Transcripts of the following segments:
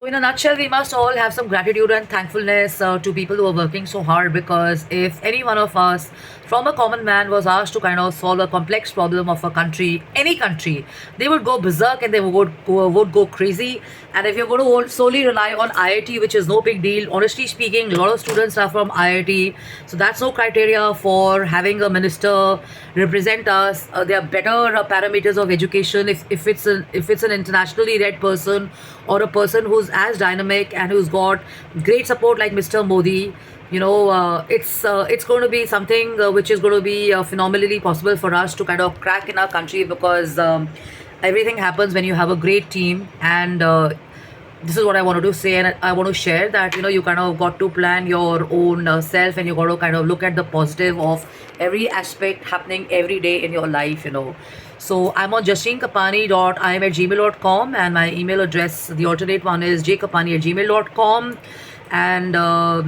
In a nutshell, we must all have some gratitude and thankfulness to people who are working so hard, because if any one of us, from a common man, was asked to kind of solve a complex problem of a country, any country, they would go berserk and they would go crazy. And if you're going to solely rely on IIT, which is no big deal, honestly speaking, a lot of students are from IIT, so that's no criteria for having a minister represent us. There are better parameters of education if it's an internationally read person, or a person who's as dynamic and who's got great support like Mr. Modi. It's going to be something which is going to be phenomenally possible for us to kind of crack in our country, because everything happens when you have a great team. And this is what I wanted to say, and I want to share that you kind of got to plan your own self, and you got to kind of look at the positive of every aspect happening every day in your life. So I'm on justine.kapani.im@gmail.com, and my email address, the alternate one, is jkapani@gmail.com. And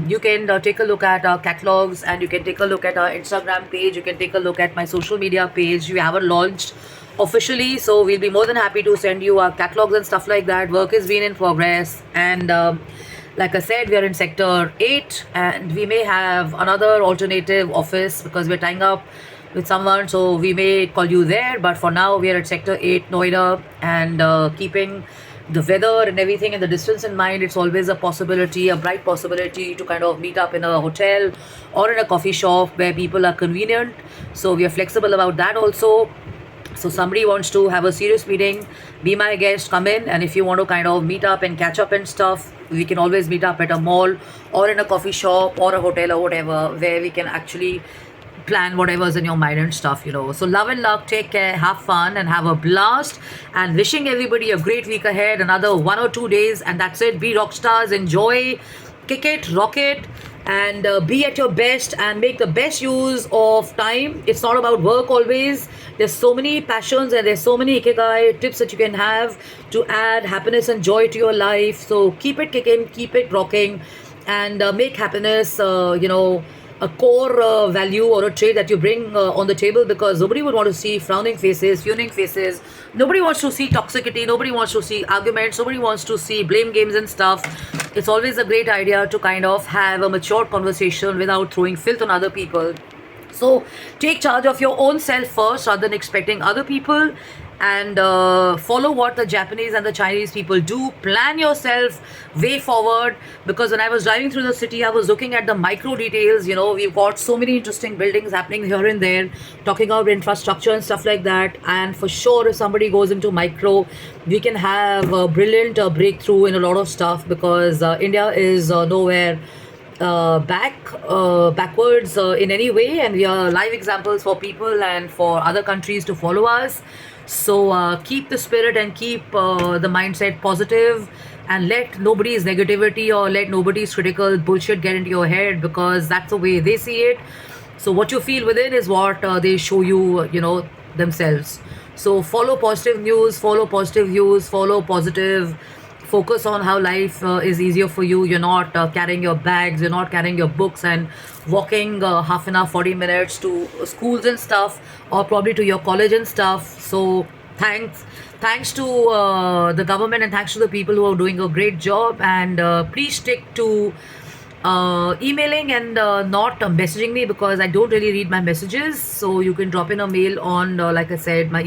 you can take a look at our catalogs, and you can take a look at our Instagram page, you can take a look at my social media page. We haven't launched officially, so we'll be more than happy to send you our catalogs and stuff like that. Work has been in progress, and like I said, we are in sector 8, and we may have another alternative office because we're tying up with someone, so we may call you there. But for now, we are at sector 8, Noida, and keeping the weather and everything and the distance in mind, it's always a possibility, a bright possibility, to kind of meet up in a hotel or in a coffee shop where people are convenient. So we are flexible about that also. So somebody wants to have a serious meeting, be my guest, come in. And if you want to kind of meet up and catch up and stuff, we can always meet up at a mall or in a coffee shop or a hotel or whatever, where we can actually plan whatever's in your mind and stuff. So love and luck, take care, have fun, and have a blast. And wishing everybody a great week ahead, another 1 or 2 days, and that's it. Be rock stars, enjoy, kick it, rock it, and be at your best and make the best use of time. It's not about work always. There's so many passions and there's so many ikigai tips that you can have to add happiness and joy to your life. So keep it kicking, keep it rocking, and make happiness a core value or a trait that you bring on the table, because nobody would want to see frowning faces, fuming faces. Nobody wants to see toxicity. Nobody wants to see arguments. Nobody wants to see blame games and stuff. It's always a great idea to kind of have a mature conversation without throwing filth on other people. So take charge of your own self first, rather than expecting other people, and follow what the Japanese and the Chinese people do. Plan yourself way forward, because when I was driving through the city, I was looking at the micro details. We've got so many interesting buildings happening here and there, talking about infrastructure and stuff like that. And for sure, if somebody goes into micro, we can have a brilliant breakthrough in a lot of stuff, because India is nowhere backwards in any way, and we are live examples for people and for other countries to follow us. So keep the spirit and keep the mindset positive, and let nobody's negativity or let nobody's critical bullshit get into your head, because that's the way they see it. So what you feel within is what they show you, themselves. So follow positive news, follow positive views, follow positive. Focus on how life is easier for you. You're not carrying your bags, you're not carrying your books and walking half an hour, 40 minutes to schools and stuff, or probably to your college and stuff. So thanks to the government, and thanks to the people who are doing a great job. And please stick to emailing and not messaging me, because I don't really read my messages. So you can drop in a mail on, like I said, my